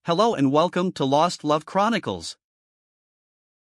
Hello and welcome to Lost Love Chronicles.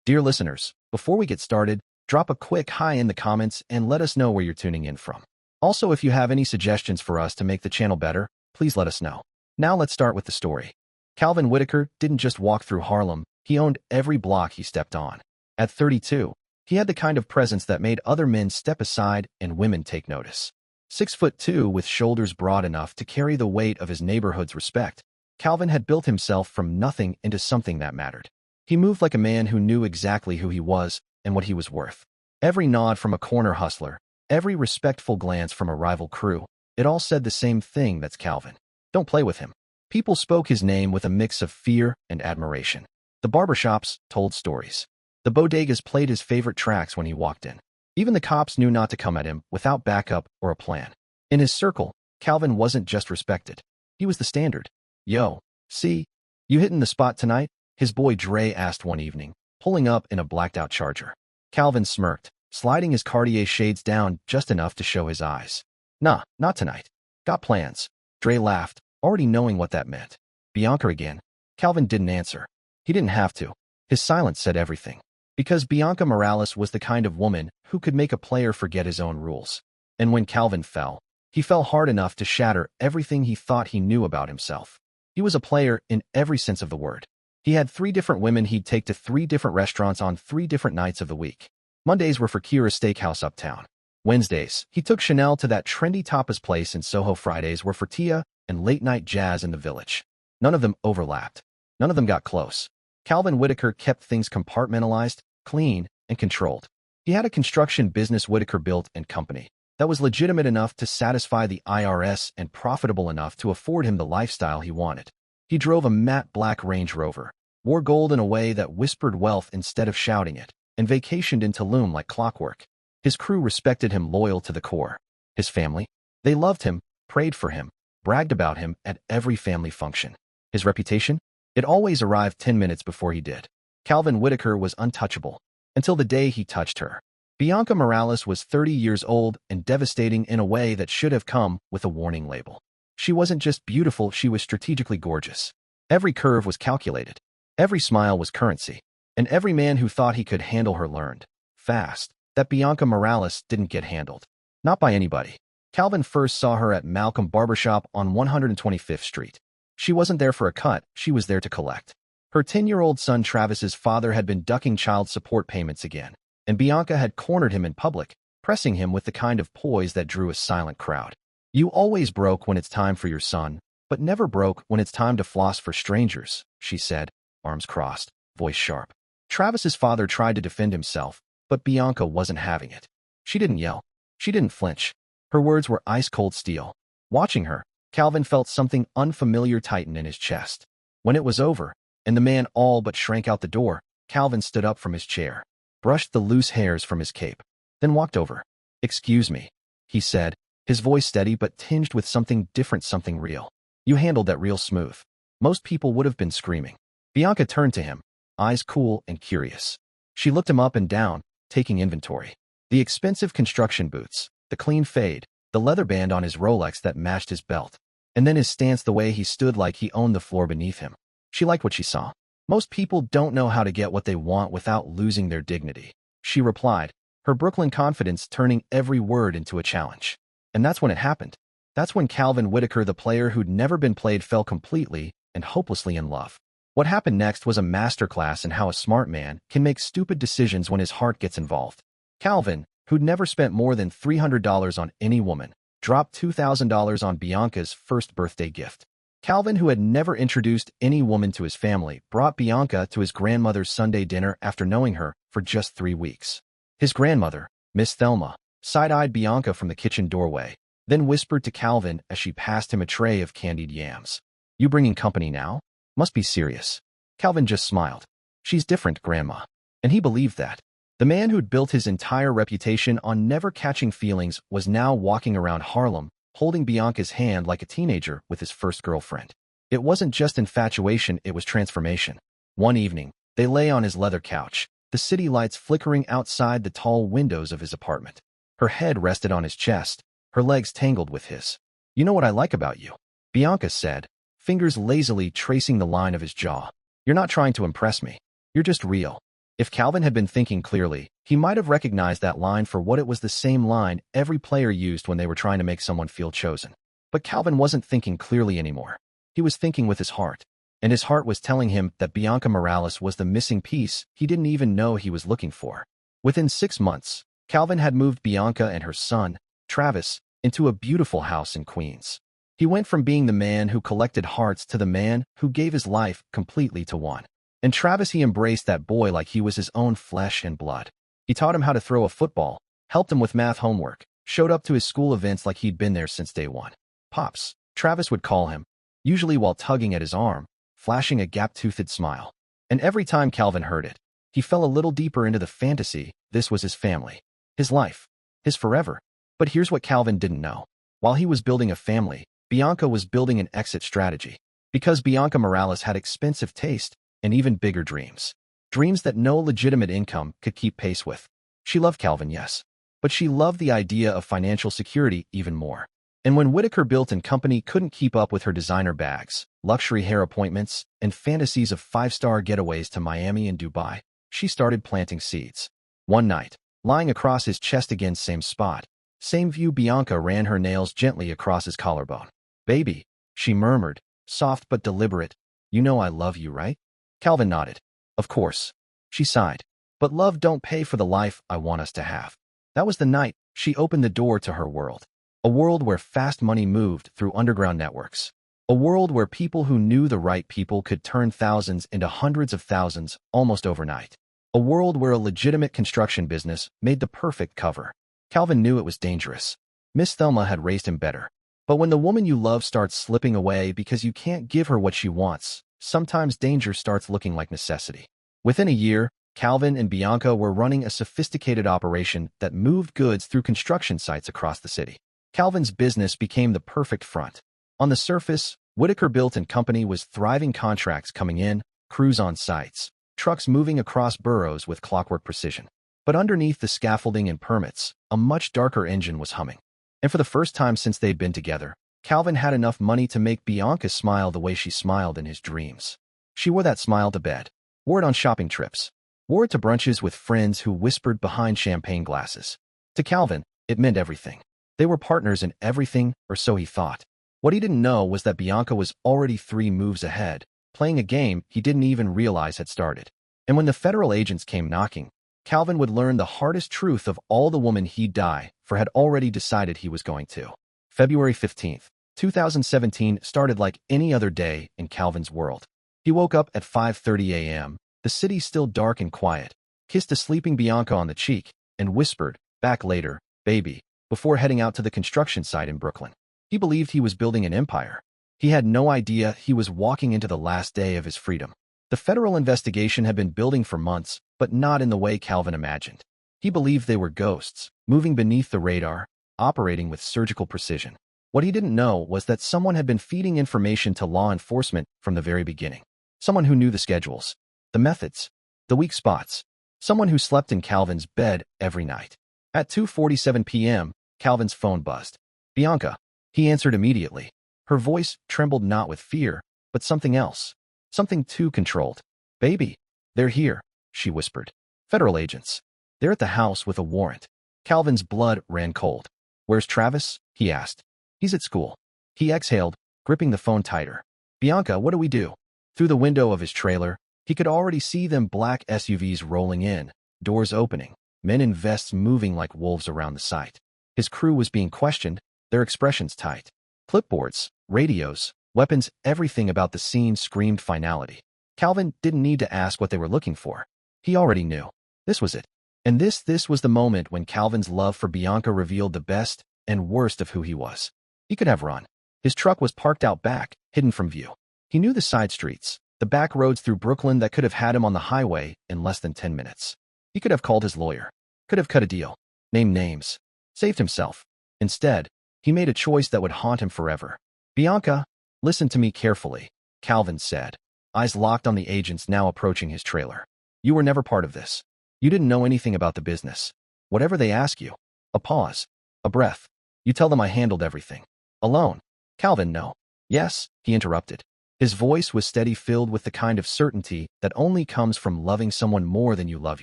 Dear listeners, before we get started, drop a quick hi in the comments and let us know where you're tuning in from. Also, if you have any suggestions for us to make the channel better, please let us know. Now let's start with the story. Calvin Whitaker didn't just walk through Harlem, he owned every block he stepped on. At 32, he had the kind of presence that made other men step aside and women take notice. 6'2" with shoulders broad enough to carry the weight of his neighborhood's respect, Calvin had built himself from nothing into something that mattered. He moved like a man who knew exactly who he was and what he was worth. Every nod from a corner hustler, every respectful glance from a rival crew, it all said the same thing: that's Calvin. Don't play with him. People spoke his name with a mix of fear and admiration. The barbershops told stories. The bodegas played his favorite tracks when he walked in. Even the cops knew not to come at him without backup or a plan. In his circle, Calvin wasn't just respected. He was the standard. "Yo, see, you hitting the spot tonight?" his boy Dre asked one evening, pulling up in a blacked-out Charger. Calvin smirked, sliding his Cartier shades down just enough to show his eyes. "Nah, not tonight. Got plans." Dre laughed, already knowing what that meant. "Bianca again?" Calvin didn't answer. He didn't have to. His silence said everything. Because Bianca Morales was the kind of woman who could make a player forget his own rules. And when Calvin fell, he fell hard enough to shatter everything he thought he knew about himself. He was a player in every sense of the word. He had 3 different women he'd take to 3 different restaurants on 3 different nights of the week. Mondays were for Kira's Steakhouse uptown. Wednesdays, he took Chanel to that trendy tapas place in Soho. Fridays were for Tia and late-night jazz in the Village. None of them overlapped. None of them got close. Calvin Whitaker kept things compartmentalized, clean, and controlled. He had a construction business, Whitaker Built and Company, that was legitimate enough to satisfy the IRS and profitable enough to afford him the lifestyle he wanted. He drove a matte black Range Rover, wore gold in a way that whispered wealth instead of shouting it, and vacationed in Tulum like clockwork. His crew respected him loyal to the core. His family? They loved him, prayed for him, bragged about him at every family function. His reputation? It always arrived 10 minutes before he did. Calvin Whitaker was untouchable, until the day he touched her. Bianca Morales was 30 years old and devastating in a way that should have come with a warning label. She wasn't just beautiful, she was strategically gorgeous. Every curve was calculated. Every smile was currency. And every man who thought he could handle her learned, fast, that Bianca Morales didn't get handled. Not by anybody. Calvin first saw her at Malcolm Barbershop on 125th Street. She wasn't there for a cut, she was there to collect. Her 10-year-old son Travis's father had been ducking child support payments again, and Bianca had cornered him in public, pressing him with the kind of poise that drew a silent crowd. "You always broke when it's time for your son, but never broke when it's time to floss for strangers," she said, arms crossed, voice sharp. Travis's father tried to defend himself, but Bianca wasn't having it. She didn't yell. She didn't flinch. Her words were ice-cold steel. Watching her, Calvin felt something unfamiliar tighten in his chest. When it was over, and the man all but shrank out the door, Calvin stood up from his chair, brushed the loose hairs from his cape, then walked over. "Excuse me," he said, his voice steady but tinged with something different, something real. "You handled that real smooth." Most people would have been screaming. Bianca turned to him, eyes cool and curious. She looked him up and down, taking inventory. The expensive construction boots, the clean fade, the leather band on his Rolex that matched his belt, and then his stance, the way he stood like he owned the floor beneath him. She liked what she saw. "Most people don't know how to get what they want without losing their dignity," she replied, her Brooklyn confidence turning every word into a challenge. And that's when it happened. That's when Calvin Whitaker, the player who'd never been played, fell completely and hopelessly in love. What happened next was a masterclass in how a smart man can make stupid decisions when his heart gets involved. Calvin, who'd never spent more than $300 on any woman, dropped $2,000 on Bianca's first birthday gift. Calvin, who had never introduced any woman to his family, brought Bianca to his grandmother's Sunday dinner after knowing her for just 3 weeks. His grandmother, Miss Thelma, side-eyed Bianca from the kitchen doorway, then whispered to Calvin as she passed him a tray of candied yams. "You bringing company now? Must be serious." Calvin just smiled. "She's different, Grandma." And he believed that. The man who'd built his entire reputation on never catching feelings was now walking around Harlem, holding Bianca's hand like a teenager with his first girlfriend. It wasn't just infatuation, it was transformation. One evening, they lay on his leather couch, the city lights flickering outside the tall windows of his apartment. Her head rested on his chest, her legs tangled with his. "You know what I like about you," Bianca said, fingers lazily tracing the line of his jaw. "You're not trying to impress me. You're just real." If Calvin had been thinking clearly, he might have recognized that line for what it was, the same line every player used when they were trying to make someone feel chosen. But Calvin wasn't thinking clearly anymore. He was thinking with his heart. And his heart was telling him that Bianca Morales was the missing piece he didn't even know he was looking for. Within 6 months, Calvin had moved Bianca and her son, Travis, into a beautiful house in Queens. He went from being the man who collected hearts to the man who gave his life completely to one. And Travis, he embraced that boy like he was his own flesh and blood. He taught him how to throw a football, helped him with math homework, showed up to his school events like he'd been there since day one. "Pops," Travis would call him, usually while tugging at his arm, flashing a gap-toothed smile. And every time Calvin heard it, he fell a little deeper into the fantasy. This was his family, his life, his forever. But here's what Calvin didn't know. While he was building a family, Bianca was building an exit strategy. Because Bianca Morales had expensive taste and even bigger dreams. Dreams that no legitimate income could keep pace with. She loved Calvin, yes. But she loved the idea of financial security even more. And when Whitaker Built and Company couldn't keep up with her designer bags, luxury hair appointments, and fantasies of 5-star getaways to Miami and Dubai, she started planting seeds. One night, lying across his chest again, same spot, same view, Bianca ran her nails gently across his collarbone. "Baby," she murmured, soft but deliberate, "you know I love you, right?" Calvin nodded. "Of course." She sighed. "But love don't pay for the life I want us to have." That was the night she opened the door to her world. A world where fast money moved through underground networks. A world where people who knew the right people could turn thousands into hundreds of thousands almost overnight. A world where a legitimate construction business made the perfect cover. Calvin knew it was dangerous. Miss Thelma had raised him better. But when the woman you love starts slipping away because you can't give her what she wants, sometimes danger starts looking like necessity. Within a year, Calvin and Bianca were running a sophisticated operation that moved goods through construction sites across the city. Calvin's business became the perfect front. On the surface, Whitaker Built and Company was thriving, contracts coming in, crews on sites, trucks moving across boroughs with clockwork precision. But underneath the scaffolding and permits, a much darker engine was humming. And for the first time since they'd been together, Calvin had enough money to make Bianca smile the way she smiled in his dreams. She wore that smile to bed, wore it on shopping trips, wore it to brunches with friends who whispered behind champagne glasses. To Calvin, it meant everything. They were partners in everything, or so he thought. What he didn't know was that Bianca was already 3 moves ahead, playing a game he didn't even realize had started. And when the federal agents came knocking, Calvin would learn the hardest truth of all: the woman he'd die for had already decided he was going to. February 15th, 2017 started like any other day in Calvin's world. He woke up at 5:30 a.m., the city still dark and quiet, kissed a sleeping Bianca on the cheek, and whispered, "Back later, baby," before heading out to the construction site in Brooklyn. He believed he was building an empire. He had no idea he was walking into the last day of his freedom. The federal investigation had been building for months, but not in the way Calvin imagined. He believed they were ghosts, moving beneath the radar, operating with surgical precision. What he didn't know was that someone had been feeding information to law enforcement from the very beginning. Someone who knew the schedules, the methods, the weak spots. Someone who slept in Calvin's bed every night. At 2:47 p.m., Calvin's phone buzzed. "Bianca." He answered immediately. Her voice trembled not with fear, but something else. Something too controlled. "Baby, they're here," she whispered. "Federal agents. They're at the house with a warrant." Calvin's blood ran cold. "Where's Travis?" he asked. "He's at school." He exhaled, gripping the phone tighter. "Bianca, what do we do?" Through the window of his trailer, he could already see them black SUVs rolling in, doors opening, men in vests moving like wolves around the site. His crew was being questioned, their expressions tight. Clipboards, radios, weapons, everything about the scene screamed finality. Calvin didn't need to ask what they were looking for. He already knew. This was it. And this was the moment when Calvin's love for Bianca revealed the best and worst of who he was. He could have run. His truck was parked out back, hidden from view. He knew the side streets, the back roads through Brooklyn that could have had him on the highway in less than 10 minutes. He could have called his lawyer, could have cut a deal, named names, saved himself. Instead, he made a choice that would haunt him forever. "Bianca, listen to me carefully," Calvin said, eyes locked on the agents now approaching his trailer. "You were never part of this. You didn't know anything about the business. Whatever they ask you." A pause. A breath. "You tell them I handled everything. Alone." "Calvin, no." "Yes," he interrupted. His voice was steady, filled with the kind of certainty that only comes from loving someone more than you love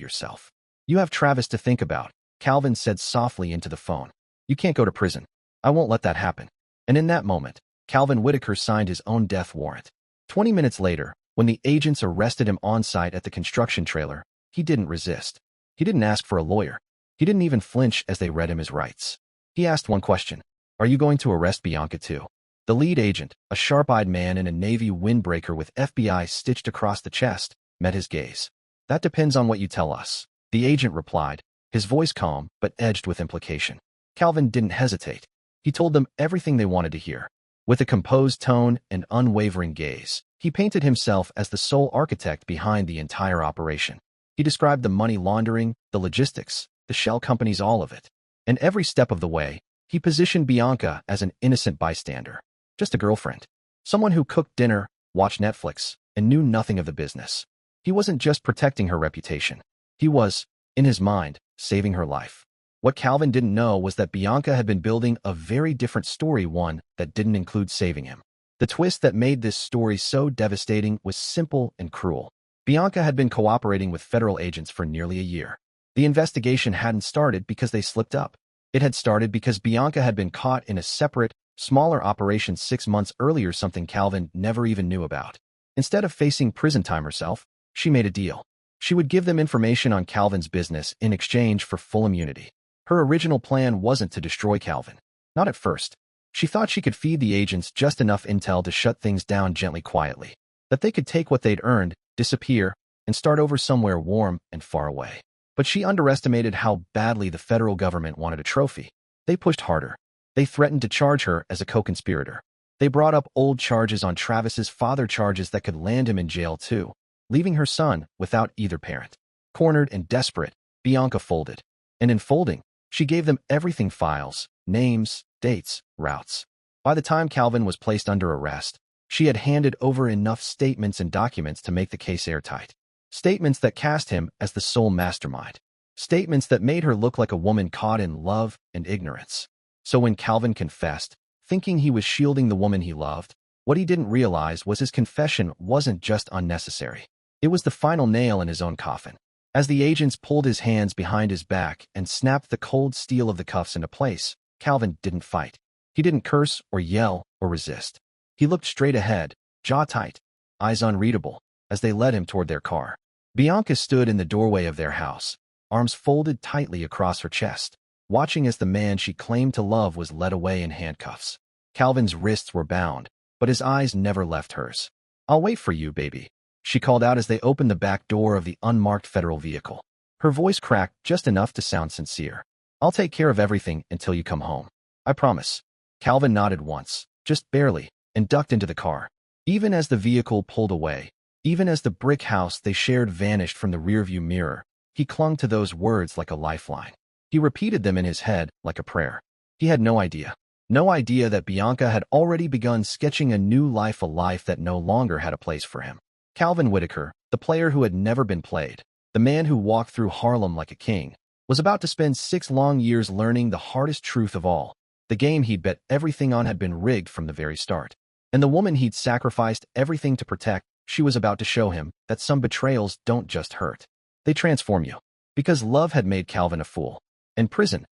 yourself. "You have Travis to think about," Calvin said softly into the phone. "You can't go to prison. I won't let that happen." And in that moment, Calvin Whitaker signed his own death warrant. 20 minutes later, when the agents arrested him on-site at the construction trailer, he didn't resist. He didn't ask for a lawyer. He didn't even flinch as they read him his rights. He asked one question: "Are you going to arrest Bianca too?" The lead agent, a sharp-eyed man in a navy windbreaker with FBI stitched across the chest, met his gaze. "That depends on what you tell us," the agent replied, his voice calm but edged with implication. Calvin didn't hesitate. He told them everything they wanted to hear. With a composed tone and unwavering gaze, he painted himself as the sole architect behind the entire operation. He described the money laundering, the logistics, the shell companies, all of it. And every step of the way, he positioned Bianca as an innocent bystander. Just a girlfriend. Someone who cooked dinner, watched Netflix, and knew nothing of the business. He wasn't just protecting her reputation. He was, in his mind, saving her life. What Calvin didn't know was that Bianca had been building a very different story, one that didn't include saving him. The twist that made this story so devastating was simple and cruel. Bianca had been cooperating with federal agents for nearly a year. The investigation hadn't started because they slipped up. It had started because Bianca had been caught in a separate, smaller operation 6 months earlier, something Calvin never even knew about. Instead of facing prison time herself, she made a deal. She would give them information on Calvin's business in exchange for full immunity. Her original plan wasn't to destroy Calvin. Not at first. She thought she could feed the agents just enough intel to shut things down gently, quietly. That they could take what they'd earned, disappear, and start over somewhere warm and far away. But she underestimated how badly the federal government wanted a trophy. They pushed harder. They threatened to charge her as a co-conspirator. They brought up old charges on Travis's father, charges that could land him in jail too, leaving her son without either parent. Cornered and desperate, Bianca folded. And in folding, she gave them everything: files, names, dates, routes. By the time Calvin was placed under arrest, she had handed over enough statements and documents to make the case airtight. Statements that cast him as the sole mastermind. Statements that made her look like a woman caught in love and ignorance. So when Calvin confessed, thinking he was shielding the woman he loved, what he didn't realize was his confession wasn't just unnecessary. It was the final nail in his own coffin. As the agents pulled his hands behind his back and snapped the cold steel of the cuffs into place, Calvin didn't fight. He didn't curse or yell or resist. He looked straight ahead, jaw tight, eyes unreadable, as they led him toward their car. Bianca stood in the doorway of their house, arms folded tightly across her chest, watching as the man she claimed to love was led away in handcuffs. Calvin's wrists were bound, but his eyes never left hers. "I'll wait for you, baby," she called out as they opened the back door of the unmarked federal vehicle. Her voice cracked just enough to sound sincere. "I'll take care of everything until you come home. I promise." Calvin nodded once, just barely, and ducked into the car. Even as the vehicle pulled away, even as the brick house they shared vanished from the rearview mirror, he clung to those words like a lifeline. He repeated them in his head like a prayer. He had no idea that Bianca had already begun sketching a new life, a life that no longer had a place for him. Calvin Whitaker, the player who had never been played, the man who walked through Harlem like a king, was about to spend 6 long years learning the hardest truth of all. The game he'd bet everything on had been rigged from the very start. And the woman he'd sacrificed everything to protect, she was about to show him that some betrayals don't just hurt. They transform you. Because love had made Calvin a fool. And prison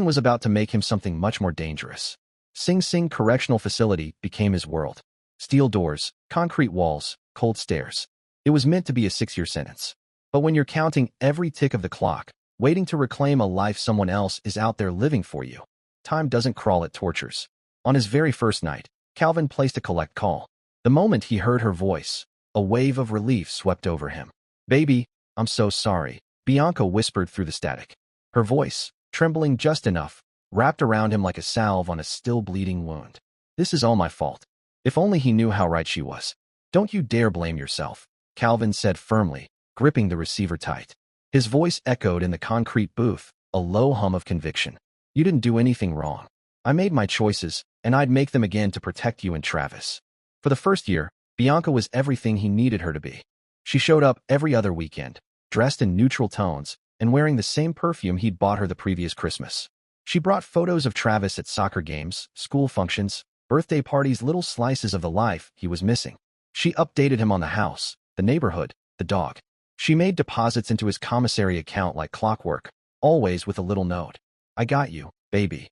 was about to make him something much more dangerous. Sing Sing Correctional Facility became his world. Steel doors, concrete walls, cold stairs. It was meant to be a 6-year sentence. But when you're counting every tick of the clock, waiting to reclaim a life someone else is out there living for you, time doesn't crawl, it tortures. On his very first night, Calvin placed a collect call. The moment he heard her voice, a wave of relief swept over him. "Baby, I'm so sorry," Bianca whispered through the static. Her voice, trembling just enough, wrapped around him like a salve on a still bleeding wound. "This is all my fault." If only he knew how right she was. "Don't you dare blame yourself," Calvin said firmly, gripping the receiver tight. His voice echoed in the concrete booth, a low hum of conviction. "You didn't do anything wrong. I made my choices, and I'd make them again to protect you and Travis." For the first year, Bianca was everything he needed her to be. She showed up every other weekend, dressed in neutral tones, and wearing the same perfume he'd bought her the previous Christmas. She brought photos of Travis at soccer games, school functions, birthday parties, little slices of the life he was missing. She updated him on the house, the neighborhood, the dog. She made deposits into his commissary account like clockwork, always with a little note. I got you, baby.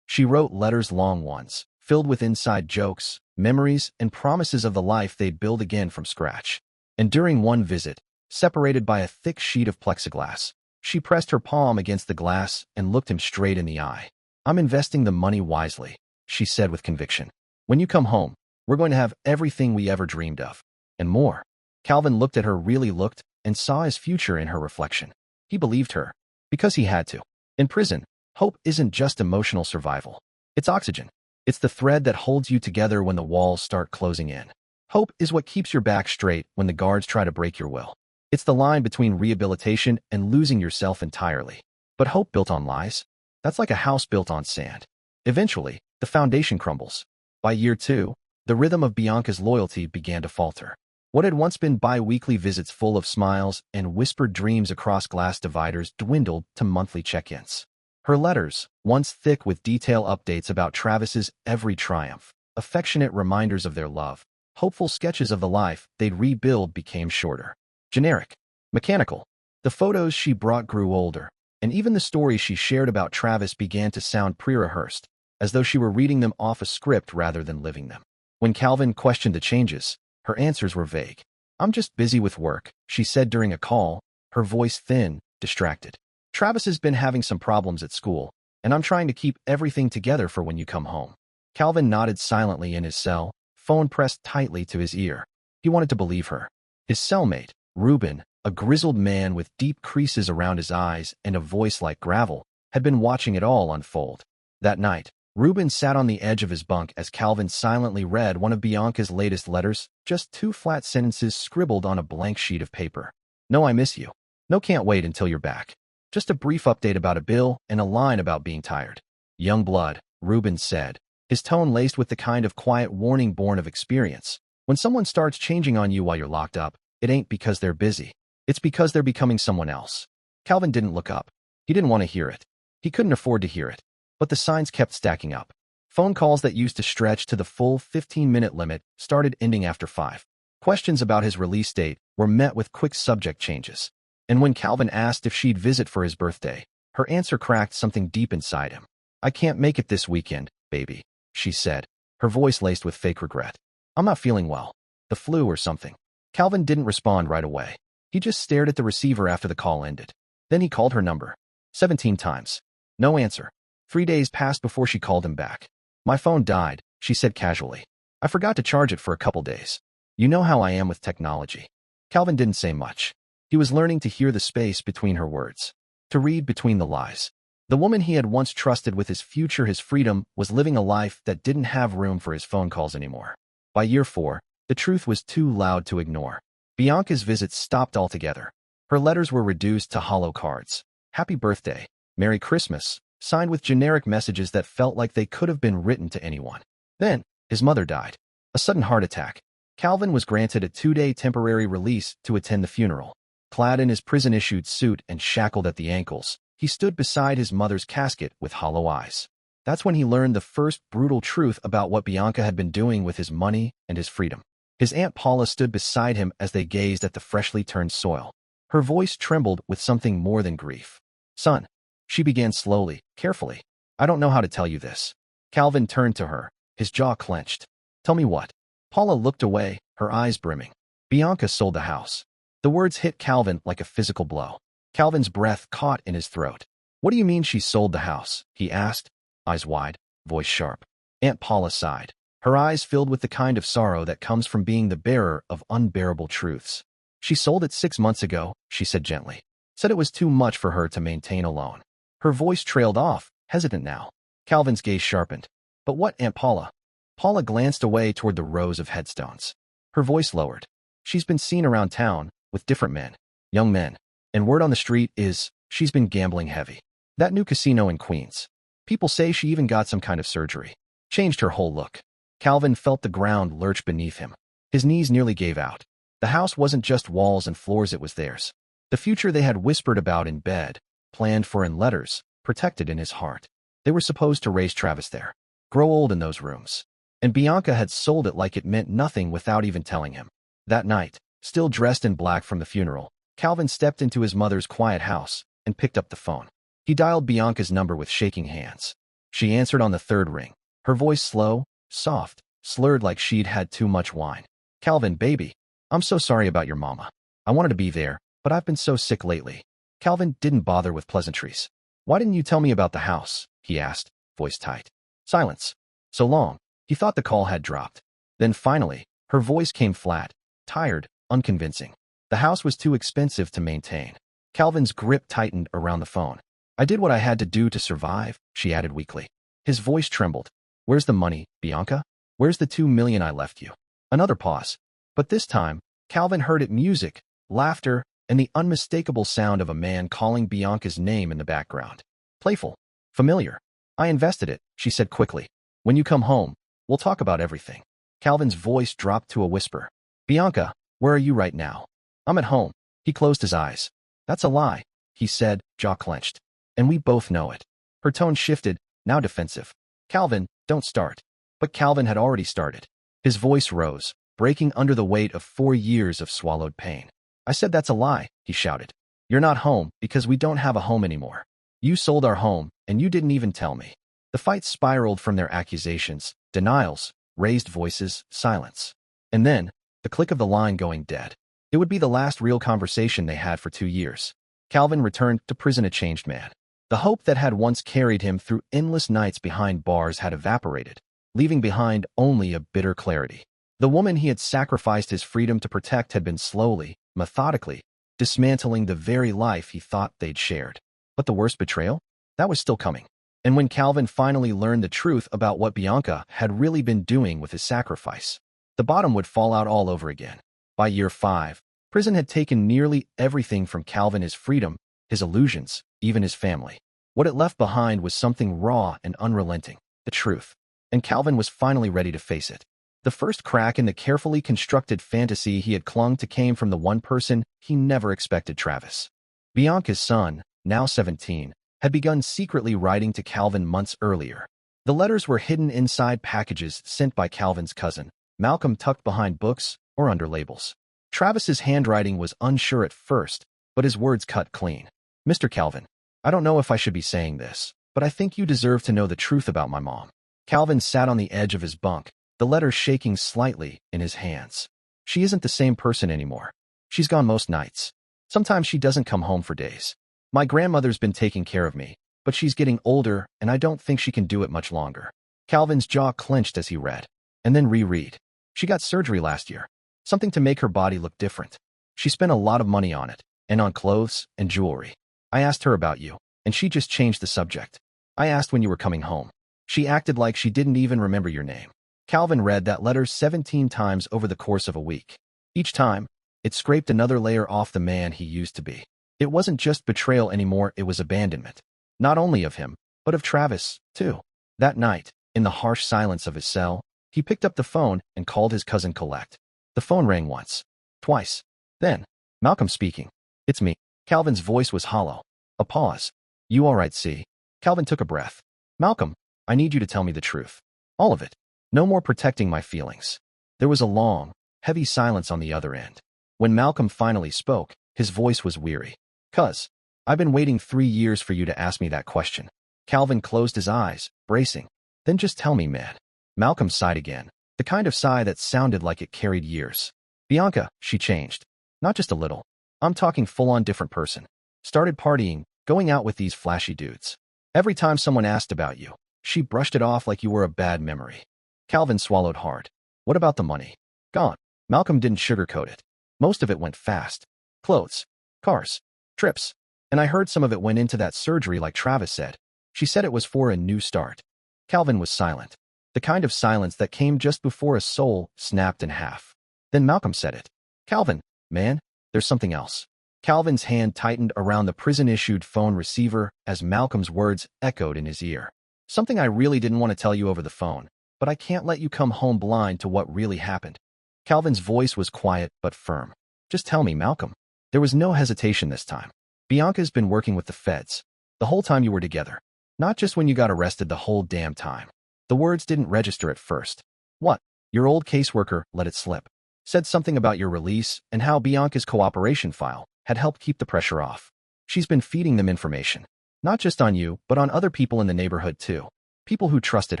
She wrote letters, long ones, filled with inside jokes, memories, and promises of the life they'd build again from scratch. And during one visit, separated by a thick sheet of plexiglass, she pressed her palm against the glass and looked him straight in the eye. I'm investing the money wisely, she said with conviction. When you come home, we're going to have everything we ever dreamed of. And more. Calvin looked at her, really looked, and saw his future in her reflection. He believed her. Because he had to. In prison, hope isn't just emotional survival. It's oxygen. It's the thread that holds you together when the walls start closing in. Hope is what keeps your back straight when the guards try to break your will. It's the line between rehabilitation and losing yourself entirely. But hope built on lies? That's like a house built on sand. Eventually, the foundation crumbles. By year 2, the rhythm of Bianca's loyalty began to falter. What had once been bi-weekly visits full of smiles and whispered dreams across glass dividers dwindled to monthly check-ins. Her letters, once thick with detailed updates about Travis's every triumph, affectionate reminders of their love, hopeful sketches of the life they'd rebuild, became shorter. Generic. Mechanical. The photos she brought grew older, and even the stories she shared about Travis began to sound pre-rehearsed, as though she were reading them off a script rather than living them. When Calvin questioned the changes, her answers were vague. I'm just busy with work, she said during a call, her voice thin, distracted. Travis has been having some problems at school, and I'm trying to keep everything together for when you come home. Calvin nodded silently in his cell, phone pressed tightly to his ear. He wanted to believe her. His cellmate, Ruben, a grizzled man with deep creases around his eyes and a voice like gravel, had been watching it all unfold. That night, Ruben sat on the edge of his bunk as Calvin silently read one of Bianca's latest letters, just 2 flat sentences scribbled on a blank sheet of paper. No, I miss you. No, can't wait until you're back. Just a brief update about a bill and a line about being tired. Young blood, Ruben said, his tone laced with the kind of quiet warning born of experience. When someone starts changing on you while you're locked up, it ain't because they're busy. It's because they're becoming someone else. Calvin didn't look up. He didn't want to hear it. He couldn't afford to hear it. But the signs kept stacking up. Phone calls that used to stretch to the full 15-minute limit started ending after 5. Questions about his release date were met with quick subject changes. And when Calvin asked if she'd visit for his birthday, her answer cracked something deep inside him. I can't make it this weekend, baby, she said, her voice laced with fake regret. I'm not feeling well. The flu or something. Calvin didn't respond right away. He just stared at the receiver after the call ended. Then he called her number. 17 times. No answer. 3 days passed before she called him back. My phone died, she said casually. I forgot to charge it for a couple days. You know how I am with technology. Calvin didn't say much. He was learning to hear the space between her words, to read between the lies. The woman he had once trusted with his future, his freedom, was living a life that didn't have room for his phone calls anymore. By year 4, the truth was too loud to ignore. Bianca's visits stopped altogether. Her letters were reduced to hollow cards. Happy birthday, Merry Christmas, signed with generic messages that felt like they could have been written to anyone. Then, his mother died. A sudden heart attack. Calvin was granted a 2-day temporary release to attend the funeral. Clad in his prison-issued suit and shackled at the ankles, he stood beside his mother's casket with hollow eyes. That's when he learned the first brutal truth about what Bianca had been doing with his money and his freedom. His Aunt Paula stood beside him as they gazed at the freshly turned soil. Her voice trembled with something more than grief. Son, she began slowly, carefully. I don't know how to tell you this. Calvin turned to her, his jaw clenched. Tell me what? Paula looked away, her eyes brimming. Bianca sold the house. The words hit Calvin like a physical blow. Calvin's breath caught in his throat. What do you mean she sold the house? He asked, eyes wide, voice sharp. Aunt Paula sighed, her eyes filled with the kind of sorrow that comes from being the bearer of unbearable truths. She sold it 6 months ago, she said gently. Said it was too much for her to maintain alone. Her voice trailed off, hesitant now. Calvin's gaze sharpened. But what, Aunt Paula? Paula glanced away toward the rows of headstones. Her voice lowered. She's been seen around town, with different men, young men, and word on the street is she's been gambling heavy. That new casino in Queens. People say she even got some kind of surgery. Changed her whole look. Calvin felt the ground lurch beneath him. His knees nearly gave out. The house wasn't just walls and floors, it was theirs. The future they had whispered about in bed, planned for in letters, protected in his heart. They were supposed to raise Travis there, grow old in those rooms. And Bianca had sold it like it meant nothing without even telling him. That night, still dressed in black from the funeral, Calvin stepped into his mother's quiet house and picked up the phone. He dialed Bianca's number with shaking hands. She answered on the third ring, her voice slow, soft, slurred like she'd had too much wine. "Calvin, baby, I'm so sorry about your mama. I wanted to be there, but I've been so sick lately." Calvin didn't bother with pleasantries. "Why didn't you tell me about the house?" he asked, voice tight. Silence. So long. He thought the call had dropped. Then finally, her voice came flat, tired, unconvincing. The house was too expensive to maintain. Calvin's grip tightened around the phone. "I did what I had to do to survive," she added weakly. His voice trembled. "Where's the money, Bianca? Where's the $2 million I left you?" Another pause. But this time, Calvin heard it: music, laughter, and the unmistakable sound of a man calling Bianca's name in the background. Playful. Familiar. "I invested it," she said quickly. "When you come home, we'll talk about everything." Calvin's voice dropped to a whisper. "Bianca, where are you right now?" "I'm at home." He closed his eyes. "That's a lie," he said, jaw clenched. "And we both know it." Her tone shifted, now defensive. "Calvin, don't start." But Calvin had already started. His voice rose, breaking under the weight of 4 years of swallowed pain. "I said that's a lie," he shouted. "You're not home because we don't have a home anymore. You sold our home, and you didn't even tell me." The fight spiraled from their accusations, denials, raised voices, silence. And then, the click of the line going dead. It would be the last real conversation they had for 2 years. Calvin returned to prison a changed man. The hope that had once carried him through endless nights behind bars had evaporated, leaving behind only a bitter clarity. The woman he had sacrificed his freedom to protect had been slowly, methodically, dismantling the very life he thought they'd shared. But the worst betrayal? That was still coming. And when Calvin finally learned the truth about what Bianca had really been doing with his sacrifice, the bottom would fall out all over again. By year 5, prison had taken nearly everything from Calvin: his freedom, his illusions, even his family. What it left behind was something raw and unrelenting, the truth. And Calvin was finally ready to face it. The first crack in the carefully constructed fantasy he had clung to came from the one person he never expected: Travis. Bianca's son, now 17, had begun secretly writing to Calvin months earlier. The letters were hidden inside packages sent by Calvin's cousin, Malcolm, tucked behind books or under labels. Travis's handwriting was unsure at first, but his words cut clean. "Mr. Calvin, I don't know if I should be saying this, but I think you deserve to know the truth about my mom." Calvin sat on the edge of his bunk, the letter shaking slightly in his hands. "She isn't the same person anymore. She's gone most nights. Sometimes she doesn't come home for days. My grandmother's been taking care of me, but she's getting older, and I don't think she can do it much longer." Calvin's jaw clenched as he read, and then reread. "She got surgery last year, something to make her body look different. She spent a lot of money on it, and on clothes and jewelry. I asked her about you, and she just changed the subject. I asked when you were coming home. She acted like she didn't even remember your name." Calvin read that letter 17 times over the course of a week. Each time, it scraped another layer off the man he used to be. It wasn't just betrayal anymore, it was abandonment. Not only of him, but of Travis, too. That night, in the harsh silence of his cell, he picked up the phone and called his cousin Colette. The phone rang once, twice. Then, "Malcolm speaking." "It's me." Calvin's voice was hollow. A pause. "You all right, see?" Calvin took a breath. "Malcolm, I need you to tell me the truth. All of it. No more protecting my feelings." There was a long, heavy silence on the other end. When Malcolm finally spoke, his voice was weary. "Cuz, I've been waiting 3 years for you to ask me that question." Calvin closed his eyes, bracing. "Then just tell me, man." Malcolm sighed again, the kind of sigh that sounded like it carried years. "Bianca, she changed. Not just a little. I'm talking full-on different person. Started partying, going out with these flashy dudes. Every time someone asked about you, she brushed it off like you were a bad memory." Calvin swallowed hard. "What about the money?" "Gone." Malcolm didn't sugarcoat it. "Most of it went fast. Clothes, cars, trips. And I heard some of it went into that surgery like Travis said. She said it was for a new start." Calvin was silent. The kind of silence that came just before a soul snapped in half. Then Malcolm said it. "Calvin, man, there's something else." Calvin's hand tightened around the prison-issued phone receiver as Malcolm's words echoed in his ear. "Something I really didn't want to tell you over the phone, but I can't let you come home blind to what really happened." Calvin's voice was quiet but firm. "Just tell me, Malcolm." There was no hesitation this time. "Bianca's been working with the feds. The whole time you were together. Not just when you got arrested, the whole damn time." The words didn't register at first. "What?" Your old caseworker let it slip. Said something about your release and how Bianca's cooperation file had helped keep the pressure off. She's been feeding them information. Not just on you, but on other people in the neighborhood too. People who trusted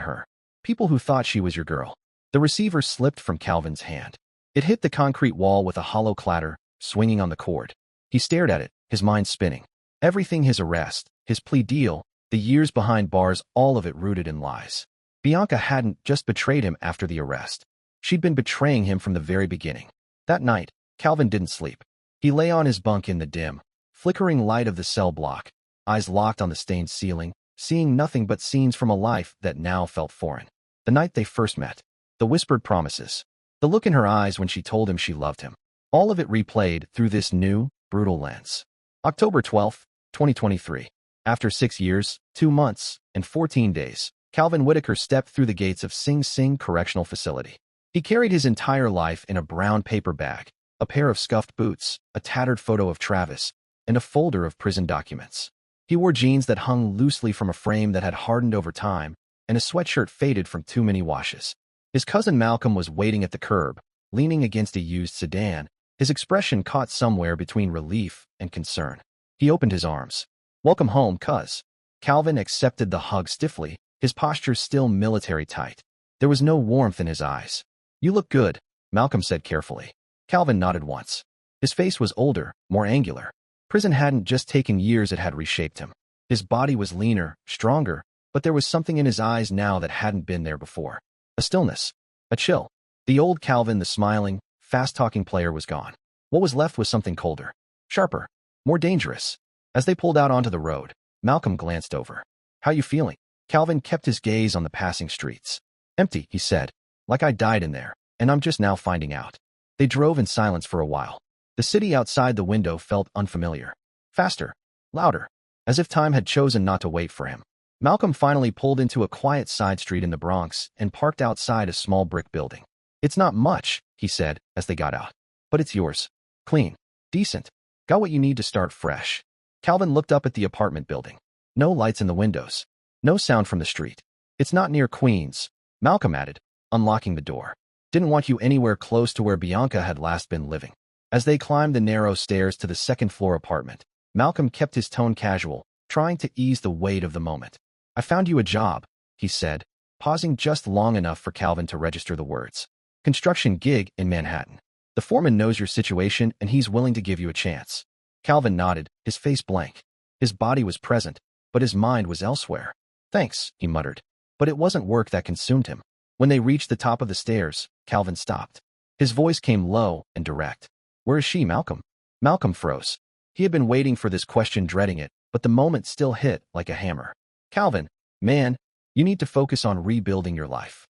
her. People who thought she was your girl. The receiver slipped from Calvin's hand. It hit the concrete wall with a hollow clatter, swinging on the cord. He stared at it, his mind spinning. Everything, his arrest, his plea deal, the years behind bars, all of it rooted in lies. Bianca hadn't just betrayed him after the arrest. She'd been betraying him from the very beginning. That night, Calvin didn't sleep. He lay on his bunk in the dim, flickering light of the cell block, eyes locked on the stained ceiling, seeing nothing but scenes from a life that now felt foreign. The night they first met. The whispered promises. The look in her eyes when she told him she loved him. All of it replayed through this new, brutal lens. October 12, 2023. After 6 years, 2 months, and 14 days, Calvin Whitaker stepped through the gates of Sing Sing Correctional Facility. He carried his entire life in a brown paper bag, a pair of scuffed boots, a tattered photo of Travis, and a folder of prison documents. He wore jeans that hung loosely from a frame that had hardened over time, and a sweatshirt faded from too many washes. His cousin Malcolm was waiting at the curb, leaning against a used sedan, his expression caught somewhere between relief and concern. He opened his arms. "Welcome home, cuz." Calvin accepted the hug stiffly, his posture still military tight. There was no warmth in his eyes. "You look good," Malcolm said carefully. Calvin nodded once. His face was older, more angular. Prison hadn't just taken years, it had reshaped him. His body was leaner, stronger, but there was something in his eyes now that hadn't been there before. A stillness. A chill. The old Calvin, the smiling, fast-talking player, was gone. What was left was something colder. Sharper. More dangerous. As they pulled out onto the road, Malcolm glanced over. "How you feeling?" Calvin kept his gaze on the passing streets. "Empty," he said. "Like I died in there, and I'm just now finding out." They drove in silence for a while. The city outside the window felt unfamiliar. Faster. Louder. As if time had chosen not to wait for him. Malcolm finally pulled into a quiet side street in the Bronx and parked outside a small brick building. "It's not much," he said as they got out. "But it's yours. Clean. Decent. Got what you need to start fresh." Calvin looked up at the apartment building. No lights in the windows. No sound from the street. "It's not near Queens," Malcolm added, unlocking the door. "Didn't want you anywhere close to where Bianca had last been living." As they climbed the narrow stairs to the second-floor apartment, Malcolm kept his tone casual, trying to ease the weight of the moment. "I found you a job," he said, pausing just long enough for Calvin to register the words. "Construction gig in Manhattan. The foreman knows your situation and he's willing to give you a chance." Calvin nodded, his face blank. His body was present, but his mind was elsewhere. "Thanks," he muttered. But it wasn't work that consumed him. When they reached the top of the stairs, Calvin stopped. His voice came low and direct. "Where is she, Malcolm?" Malcolm froze. He had been waiting for this question, dreading it, but the moment still hit like a hammer. "Calvin, man, you need to focus on rebuilding your life.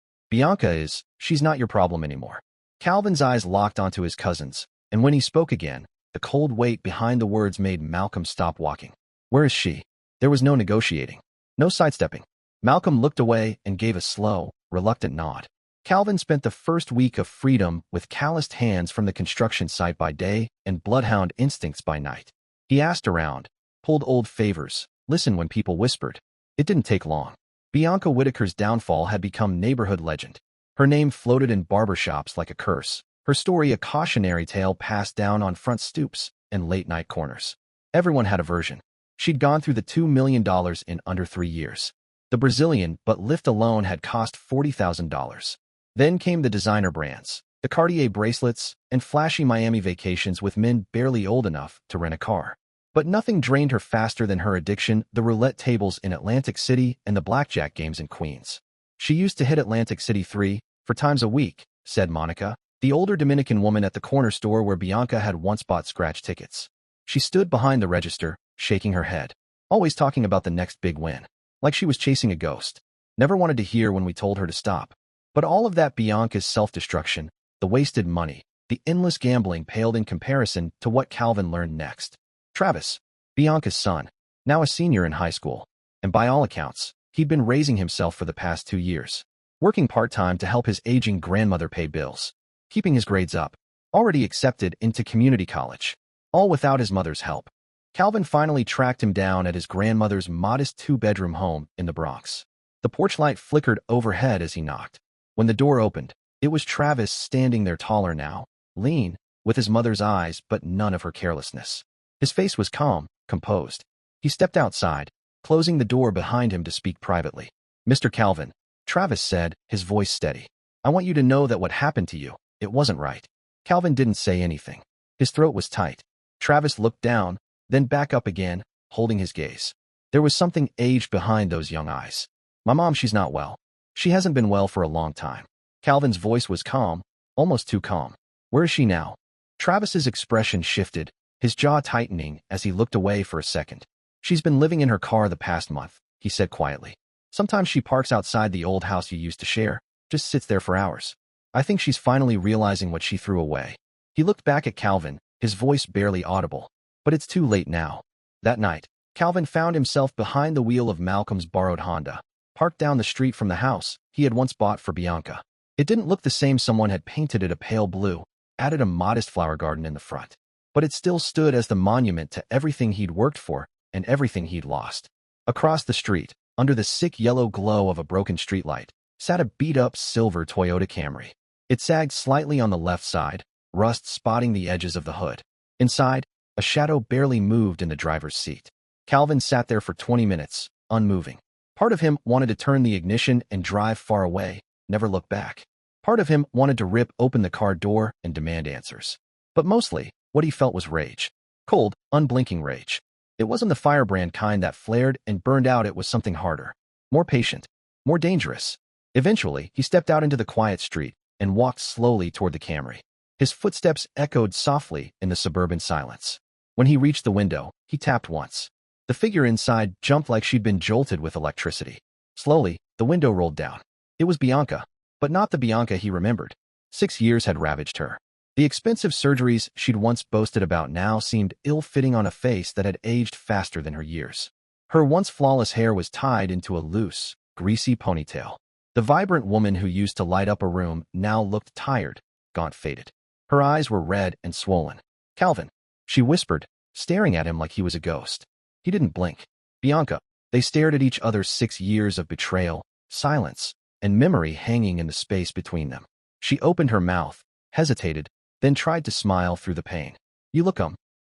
She's not your problem anymore." Calvin's eyes locked onto his cousin's, and when he spoke again, the cold weight behind the words made Malcolm stop walking. "Where is she?" There was no negotiating. No sidestepping. Malcolm looked away and gave a slow, reluctant nod. Calvin spent the first week of freedom with calloused hands from the construction site by day and bloodhound instincts by night. He asked around, pulled old favors, listened when people whispered. It didn't take long. Bianca Whitaker's downfall had become neighborhood legend. Her name floated in barbershops like a curse. Her story a cautionary tale passed down on front stoops and late-night corners. Everyone had a version. She'd gone through the $2 million in under 3 years. The Brazilian butt lift alone had cost $40,000. Then came the designer brands, the Cartier bracelets, and flashy Miami vacations with men barely old enough to rent a car. But nothing drained her faster than her addiction, the roulette tables in Atlantic City and the blackjack games in Queens. She used to hit Atlantic City 3-4 times a week, said Monica, the older Dominican woman at the corner store where Bianca had once bought scratch tickets. She stood behind the register, shaking her head, always talking about the next big win, like she was chasing a ghost. Never wanted to hear when we told her to stop. But all of that, Bianca's self-destruction, the wasted money, the endless gambling, paled in comparison to what Calvin learned next. Travis, Bianca's son, now a senior in high school, and by all accounts, he'd been raising himself for the past 2 years, working part-time to help his aging grandmother pay bills, keeping his grades up, already accepted into community college, all without his mother's help. Calvin finally tracked him down at his grandmother's modest 2-bedroom home in the Bronx. The porch light flickered overhead as he knocked. When the door opened, it was Travis standing there, taller now, lean, with his mother's eyes but none of her carelessness. His face was calm, composed. He stepped outside, closing the door behind him to speak privately. "Mr. Calvin," Travis said, his voice steady. "I want you to know that what happened to you, it wasn't right." Calvin didn't say anything. His throat was tight. Travis looked down, then back up again, holding his gaze. There was something aged behind those young eyes. "My mom, she's not well. She hasn't been well for a long time." Calvin's voice was calm, almost too calm. "Where is she now?" Travis's expression shifted, his jaw tightening as he looked away for a second. "She's been living in her car the past month," he said quietly. "Sometimes she parks outside the old house you used to share, just sits there for hours. I think she's finally realizing what she threw away." He looked back at Calvin, his voice barely audible. "But it's too late now." That night, Calvin found himself behind the wheel of Malcolm's borrowed Honda, parked down the street from the house he had once bought for Bianca. It didn't look the same. Someone had painted it a pale blue, added a modest flower garden in the front. But it still stood as the monument to everything he'd worked for and everything he'd lost. Across the street, under the sick yellow glow of a broken streetlight, sat a beat-up silver Toyota Camry. It sagged slightly on the left side, rust spotting the edges of the hood. Inside, a shadow barely moved in the driver's seat. Calvin sat there for 20 minutes, unmoving. Part of him wanted to turn the ignition and drive far away, never look back. Part of him wanted to rip open the car door and demand answers. But mostly, what he felt was rage. Cold, unblinking rage. It wasn't the firebrand kind that flared and burned out. It was something harder, more patient, more dangerous. Eventually, he stepped out into the quiet street and walked slowly toward the Camry. His footsteps echoed softly in the suburban silence. When he reached the window, he tapped once. The figure inside jumped like she'd been jolted with electricity. Slowly, the window rolled down. It was Bianca, but not the Bianca he remembered. 6 years had ravaged her. The expensive surgeries she'd once boasted about now seemed ill-fitting on a face that had aged faster than her years. Her once flawless hair was tied into a loose, greasy ponytail. The vibrant woman who used to light up a room now looked tired, gaunt-faced. Her eyes were red and swollen. "Calvin," she whispered, staring at him like he was a ghost. He didn't blink. "Bianca." They stared at each other, 6 years of betrayal, silence, and memory hanging in the space between them. She opened her mouth, hesitated, then tried to smile through the pain. "You look,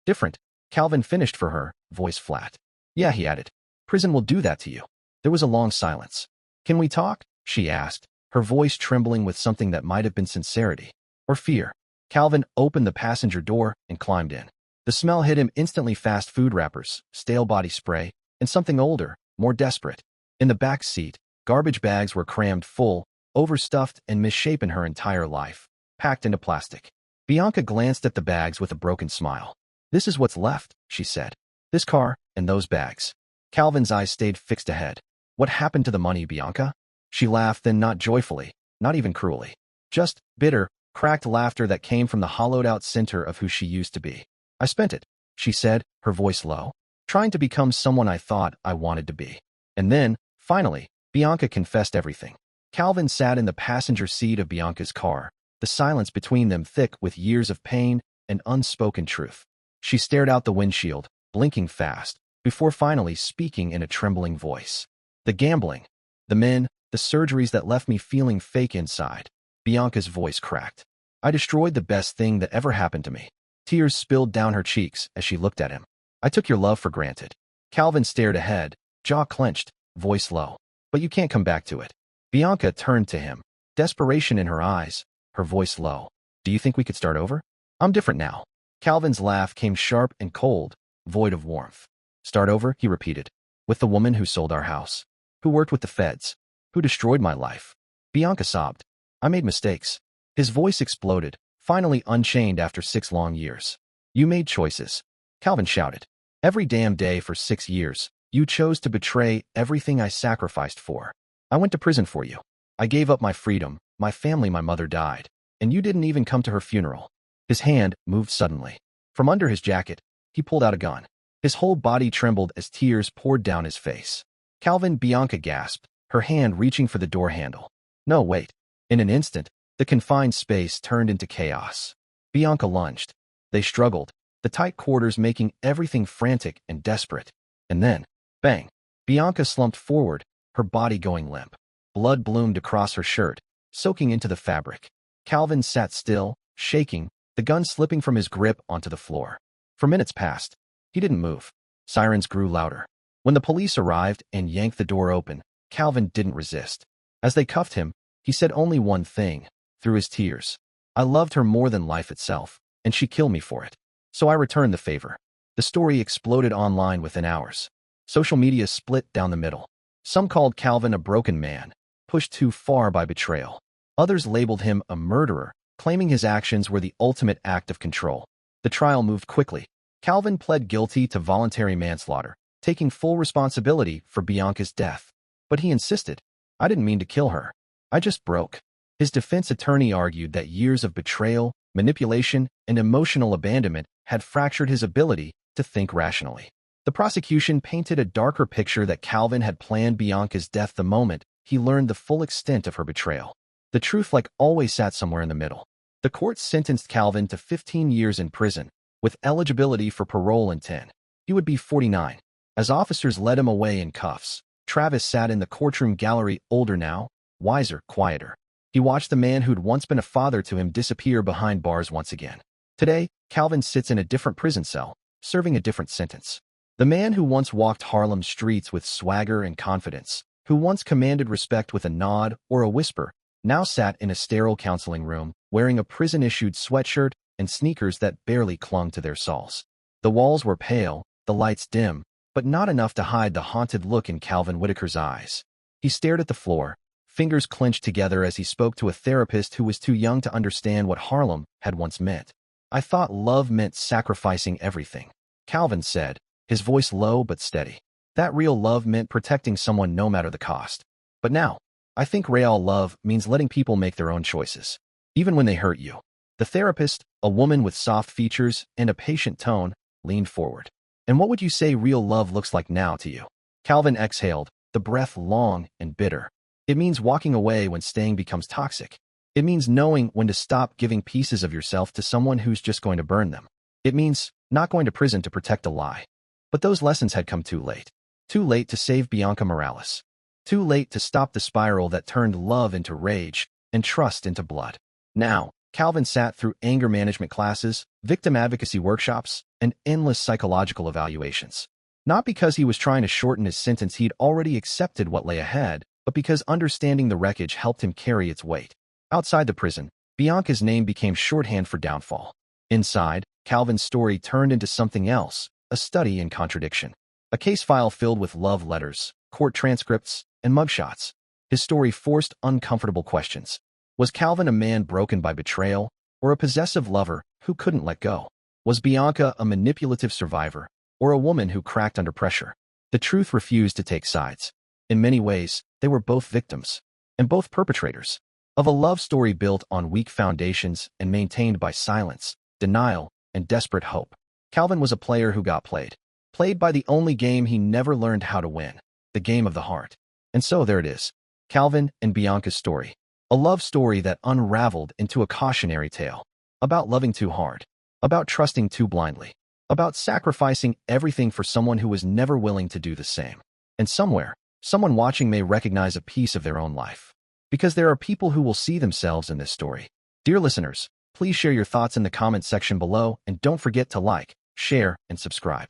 different." Calvin finished for her, voice flat. "Yeah," he added. "Prison will do that to you." There was a long silence. "Can we talk?" she asked, her voice trembling with something that might have been sincerity or fear. Calvin opened the passenger door and climbed in. The smell hit him instantly: fast food wrappers, stale body spray, and something older, more desperate. In the back seat, garbage bags were crammed full, overstuffed and misshapen, her entire life, packed into plastic. Bianca glanced at the bags with a broken smile. "This is what's left," she said. "This car and those bags." Calvin's eyes stayed fixed ahead. "What happened to the money, Bianca?" She laughed, then not joyfully, not even cruelly. Just bitter, cracked laughter that came from the hollowed-out center of who she used to be. "I spent it," she said, her voice low, "trying to become someone I thought I wanted to be." And then, finally, Bianca confessed everything. Calvin sat in the passenger seat of Bianca's car, the silence between them thick with years of pain and unspoken truth. She stared out the windshield, blinking fast, before finally speaking in a trembling voice. "The gambling, the men, the surgeries that left me feeling fake inside." Bianca's voice cracked. "I destroyed the best thing that ever happened to me." Tears spilled down her cheeks as she looked at him. "I took your love for granted." Calvin stared ahead, jaw clenched, voice low. "But you can't come back to it." Bianca turned to him, desperation in her eyes, her voice low. "Do you think we could start over? I'm different now." Calvin's laugh came sharp and cold, void of warmth. "Start over," he repeated. "With the woman who sold our house, who worked with the feds, who destroyed my life." Bianca sobbed. "I made mistakes." His voice exploded, finally unchained after 6 long years. "You made choices," Calvin shouted. "Every damn day for 6 years, you chose to betray everything I sacrificed for. I went to prison for you. I gave up my freedom, my family, my mother died, and you didn't even come to her funeral." His hand moved suddenly. From under his jacket, he pulled out a gun. His whole body trembled as tears poured down his face. "Calvin," Bianca gasped, her hand reaching for the door handle. "No, wait." In an instant, the confined space turned into chaos. Bianca lunged. They struggled, the tight quarters making everything frantic and desperate. And then, bang! Bianca slumped forward, her body going limp. Blood bloomed across her shirt, soaking into the fabric. Calvin sat still, shaking, the gun slipping from his grip onto the floor. For minutes passed. He didn't move. Sirens grew louder. When the police arrived and yanked the door open, Calvin didn't resist. As they cuffed him, he said only one thing, through his tears. I loved her more than life itself, and she killed me for it. So I returned the favor. The story exploded online within hours. Social media split down the middle. Some called Calvin a broken man, pushed too far by betrayal. Others labeled him a murderer, claiming his actions were the ultimate act of control. The trial moved quickly. Calvin pled guilty to voluntary manslaughter, taking full responsibility for Bianca's death. But he insisted, I didn't mean to kill her. I just broke. His defense attorney argued that years of betrayal, manipulation, and emotional abandonment had fractured his ability to think rationally. The prosecution painted a darker picture that Calvin had planned Bianca's death the moment he learned the full extent of her betrayal. The truth, like always, sat somewhere in the middle. The court sentenced Calvin to 15 years in prison, with eligibility for parole in 10. He would be 49. As officers led him away in cuffs, Travis sat in the courtroom gallery, older now, wiser, quieter. He watched the man who'd once been a father to him disappear behind bars once again. Today, Calvin sits in a different prison cell, serving a different sentence. The man who once walked Harlem's streets with swagger and confidence, who once commanded respect with a nod or a whisper, now sat in a sterile counseling room, wearing a prison-issued sweatshirt and sneakers that barely clung to their soles. The walls were pale, the lights dim, but not enough to hide the haunted look in Calvin Whitaker's eyes. He stared at the floor, fingers clenched together as he spoke to a therapist who was too young to understand what Harlem had once meant. I thought love meant sacrificing everything, Calvin said, his voice low but steady. That real love meant protecting someone no matter the cost. But now, I think real love means letting people make their own choices, even when they hurt you. The therapist, a woman with soft features and a patient tone, leaned forward. And what would you say real love looks like now to you? Calvin exhaled, the breath long and bitter. It means walking away when staying becomes toxic. It means knowing when to stop giving pieces of yourself to someone who's just going to burn them. It means not going to prison to protect a lie. But those lessons had come too late. Too late to save Bianca Morales. Too late to stop the spiral that turned love into rage and trust into blood. Now, Calvin sat through anger management classes, victim advocacy workshops, and endless psychological evaluations. Not because he was trying to shorten his sentence, he'd already accepted what lay ahead, but because understanding the wreckage helped him carry its weight. Outside the prison, Bianca's name became shorthand for downfall. Inside, Calvin's story turned into something else, a study in contradiction. A case file filled with love letters, court transcripts, and mugshots. His story forced uncomfortable questions. Was Calvin a man broken by betrayal, or a possessive lover who couldn't let go? Was Bianca a manipulative survivor, or a woman who cracked under pressure? The truth refused to take sides. In many ways, they were both victims, and both perpetrators, of a love story built on weak foundations and maintained by silence, denial, and desperate hope. Calvin was a player who got played by the only game he never learned how to win, the game of the heart. And so there it is, Calvin and Bianca's story. A love story that unraveled into a cautionary tale. About loving too hard. About trusting too blindly. About sacrificing everything for someone who was never willing to do the same. And somewhere, someone watching may recognize a piece of their own life. Because there are people who will see themselves in this story. Dear listeners, please share your thoughts in the comments section below and don't forget to like, share, and subscribe.